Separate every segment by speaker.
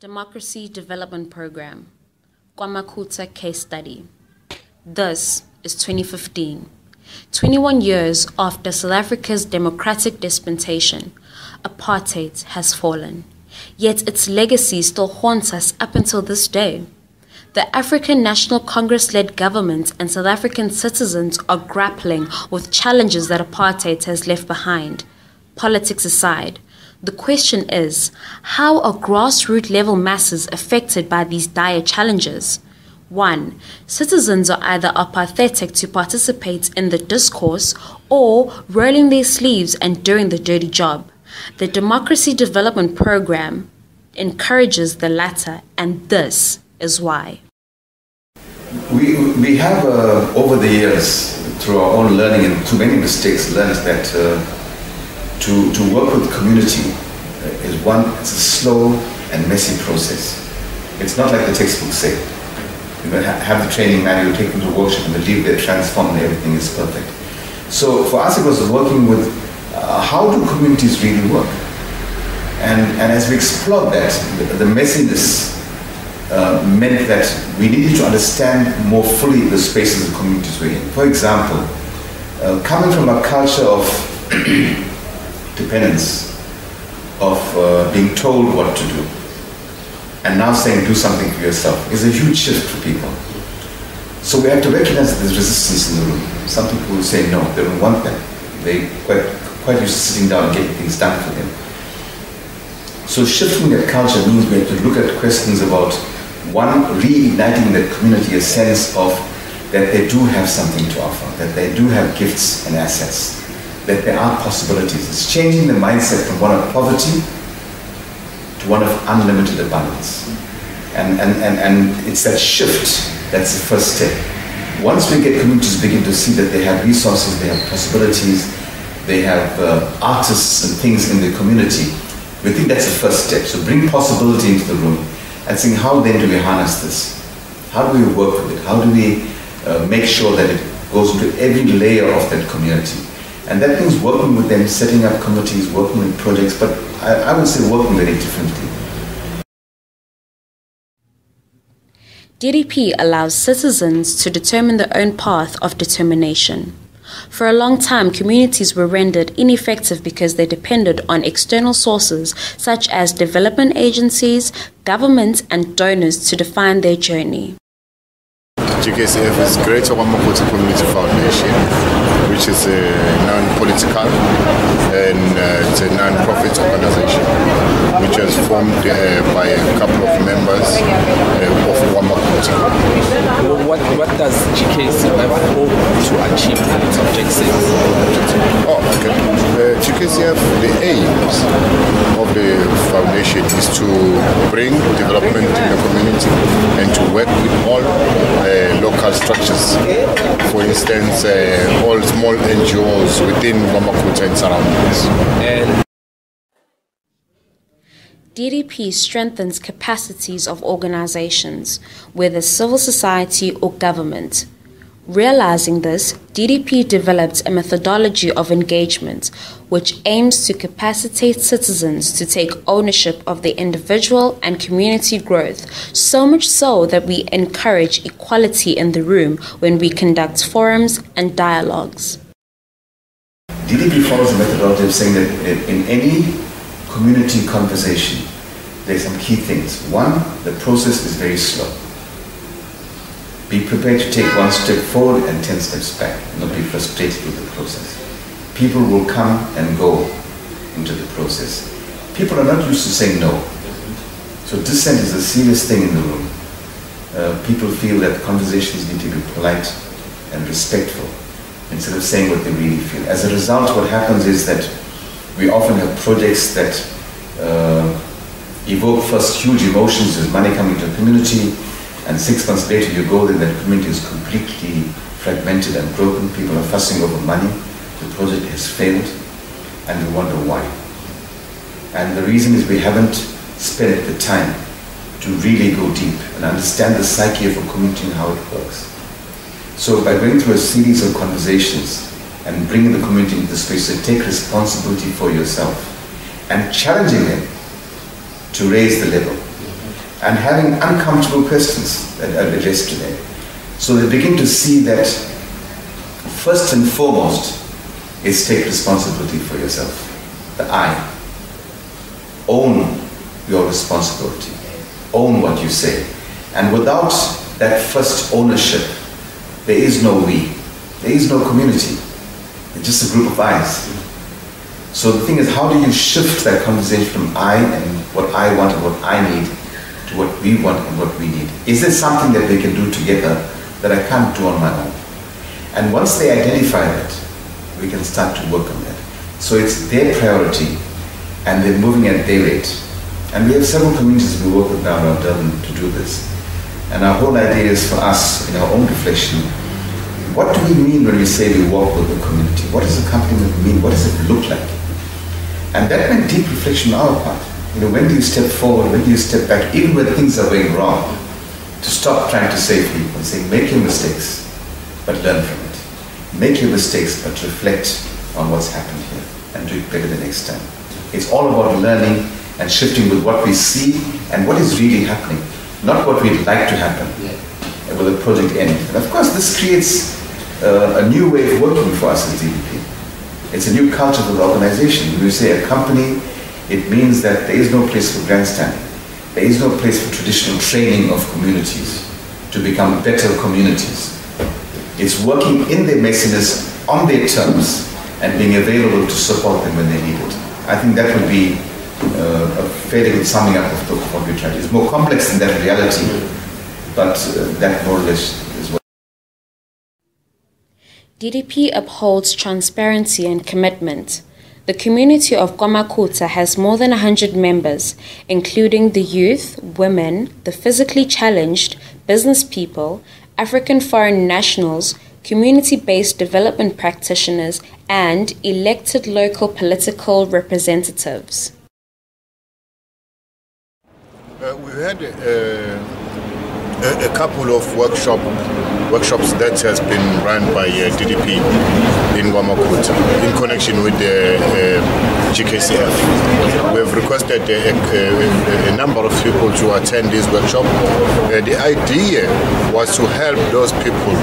Speaker 1: Democracy Development Program, KwaMakhutha Case Study. This is 2015, 21 years after South Africa's democratic dispensation. Apartheid has fallen, yet its legacy still haunts us up until this day. The African National Congress-led government and South African citizens are grappling with challenges that apartheid has left behind. Politics aside, the question is, how are grassroots level masses affected by these dire challenges? 1. Citizens are either apathetic to participate in the discourse or rolling their sleeves and doing the dirty job. The Democracy Development Program encourages the latter, and this is why.
Speaker 2: We have, over the years, through our own learning and through many mistakes, learned that to work with community it's a slow and messy process. It's not like the textbooks say. You have the training manual, take them to workshop and they leave there transformed and everything is perfect. So for us it was working with how do communities really work? And as we explored that, the messiness meant that we needed to understand more fully the spaces the communities were in. For example, coming from a culture of dependence, of being told what to do, and now saying do something for yourself is a huge shift for people. So we have to recognize that there's resistance in the room. Some people will say no, they don't want that. They're quite used to sitting down and getting things done for them. So shifting that culture means we have to look at questions about, one, reigniting in that community a sense of that they do have something to offer, that they do have gifts and assets, that there are possibilities. It's changing the mindset from one of poverty to one of unlimited abundance. And it's that shift that's the first step. Once we get communities begin to see that they have resources, they have possibilities, they have artists and things in the community, we think that's the first step. So bring possibility into the room and saying, how then do we harness this? How do we work with it? How do we make sure that it goes into every layer of that community? And that means working with them, setting up committees, working with projects, but I would say working very differently.
Speaker 1: DDP allows citizens to determine their own path of determination. For a long time, communities were rendered ineffective because they depended on external sources such as development agencies, governments, and donors to define their journey.
Speaker 3: GKCF is Greater KwaMakhutha Community Foundation, which is a non-political and it's a non-profit organization which was formed by a couple of members of KwaMakhutha.
Speaker 4: What does GKCF hope to achieve in its objectives?
Speaker 3: GKCF, the aims of the foundation is to bring development in the community and to work with all local structures. For instance, all small NGOs within KwaMakhutha and surroundings.
Speaker 1: DDP strengthens capacities of organizations, whether civil society or government. Realizing this, DDP developed a methodology of engagement which aims to capacitate citizens to take ownership of their individual and community growth, so much so that we encourage equality in the room when we conduct forums and dialogues.
Speaker 2: DDP follows a methodology of saying that in any community conversation, there's some key things. One, the process is very slow. Be prepared to take one step forward and 10 steps back, not be frustrated with the process. People will come and go into the process. People are not used to saying no. So dissent is a serious thing in the room. People feel that conversations need to be polite and respectful instead of saying what they really feel. As a result, what happens is that we often have projects that evoke first huge emotions. There's money coming to the community, and 6 months later you go there, that community is completely fragmented and broken. People are fussing over money. The project has failed, and we wonder why. And the reason is we haven't spent the time to really go deep and understand the psyche of a community and how it works. So by going through a series of conversations and bringing the community into the space to take responsibility for yourself and challenging them to raise the level. and having uncomfortable questions addressed to them. So they begin to see that first and foremost is take responsibility for yourself. The I. Own your responsibility. Own what you say. And without that first ownership, there is no we. There is no community. It's just a group of I's. So the thing is, how do you shift that conversation from I and what I want and what I need to what we want and what we need? Is there something that they can do together that I can't do on my own? And once they identify that, we can start to work on that. So it's their priority, and they're moving at their rate. And we have several communities we work with now around Durban to do this. And our whole idea is for us, in our own reflection, what do we mean when we say we walk with the community? What does accompaniment mean? What does it look like? And that meant deep reflection on our part. When do you step forward? When do you step back? Even when things are going wrong, to stop trying to save people and say, make your mistakes, but learn from it. Make your mistakes, but reflect on what's happened here and do it better the next time. It's all about learning and shifting with what we see and what is really happening, not what we'd like to happen with a project end. And of course, this creates a new way of working for us as DDP. It's a new culture for the organization. When we say a company, it means that there is no place for grandstanding. There is no place for traditional training of communities to become better communities. It's working in their messiness, on their terms, and being available to support them when they need it. I think that would be a fairly good summing up of what we try to do. It's more complex than that reality, but that more or less is what.
Speaker 1: DDP upholds transparency and commitment. The community of KwaMakhutha has more than 100 members, including the youth, women, the physically challenged, business people, African foreign nationals, community-based development practitioners, and elected local political representatives.
Speaker 3: We had a couple of workshops that has been run by DDP in KwaMakhutha in connection with the GKCF. We have requested a number of people to attend this workshop. The idea was to help those people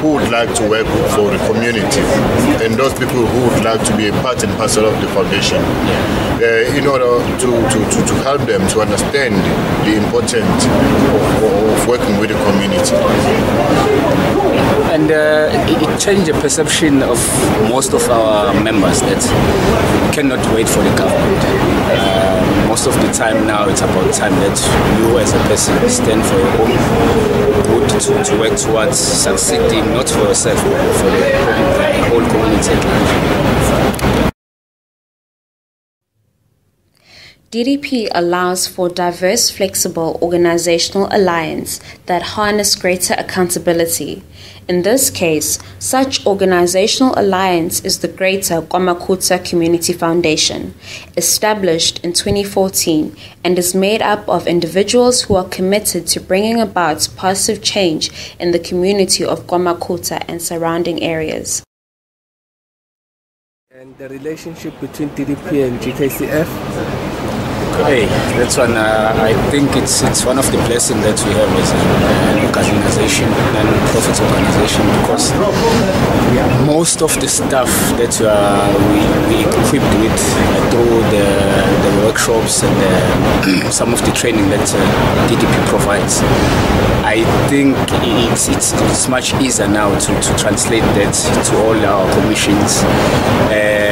Speaker 3: who would like to work for the community and those people who would like to be a part and parcel of the foundation in order to help them to understand the importance of working with the community.
Speaker 4: And it changed the perception of most of our members that we cannot wait for the government. Most of the time now it's about time that you as a person stand for your own good to work towards succeeding, not for yourself, but for the whole community.
Speaker 1: DDP allows for diverse, flexible organizational alliance that harness greater accountability. In this case, such organizational alliance is the Greater KwaMakhutha Community Foundation, established in 2014 and is made up of individuals who are committed to bringing about positive change in the community of KwaMakhutha and surrounding areas.
Speaker 5: And the relationship between DDP and GKCF?
Speaker 4: Hey, that's one. I think it's one of the blessings that we have as an organization, non-profit organization, because most of the stuff that we equipped with through the workshops and some of the training that DDP provides, I think it's much easier now to translate that to all our commissions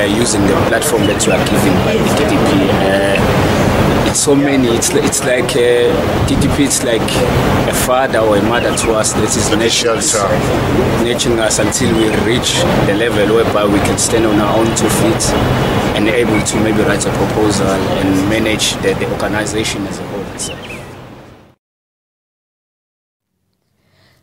Speaker 4: using the platform that we are given by the DDP. It's so many. It's like DDP. It's like a father or a mother to us that is nurturing us until we reach the level whereby we can stand on our own 2 feet and able to maybe write a proposal and manage the organization as a whole itself.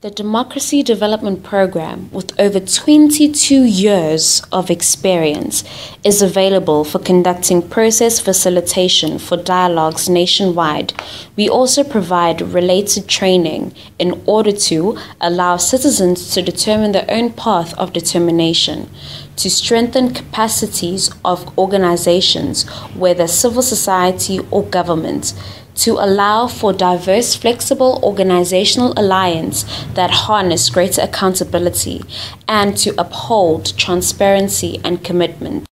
Speaker 1: The Democracy Development Program, with over 22 years of experience, is available for conducting process facilitation for dialogues nationwide. We also provide related training in order to allow citizens to determine their own path of determination, to strengthen capacities of organizations, whether civil society or government, to allow for diverse, flexible organizational alliance that harness greater accountability and to uphold transparency and commitment.